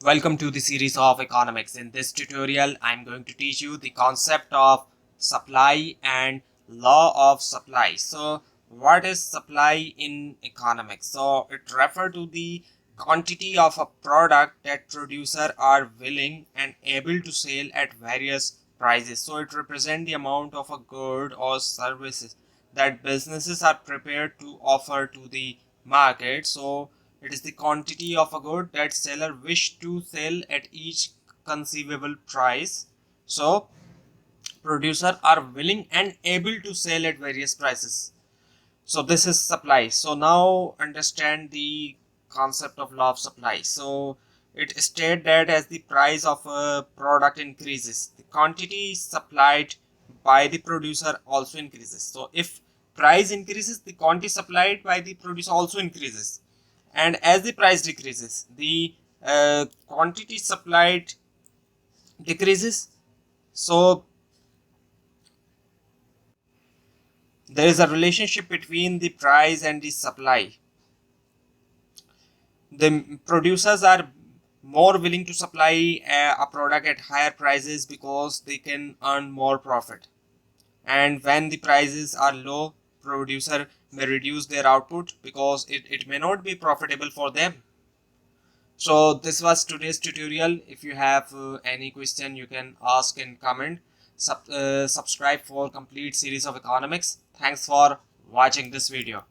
Welcome to the series of economics. In this tutorial, I'm going to teach you the concept of supply and law of supply. So, what is supply in economics? So, it refers to the quantity of a product that producer are willing and able to sell at various prices. So, it represents the amount of a good or services that businesses are prepared to offer to the market. So, it is the quantity of a good that seller wish to sell at each conceivable price. So producer are willing and able to sell at various prices. So this is supply. So now understand the concept of law of supply. So it states that as the price of a product increases, the quantity supplied by the producer also increases. So if price increases, the quantity supplied by the producer also increases, and as the price decreases, the quantity supplied decreases. So there is a relationship between the price and the supply. The producers are more willing to supply a product at higher prices because they can earn more profit, and when the prices are low, producer may reduce their output because it may not be profitable for them. So this was today's tutorial. If you have any question, you can ask in comment. Subscribe for complete series of economics. Thanks for watching this video.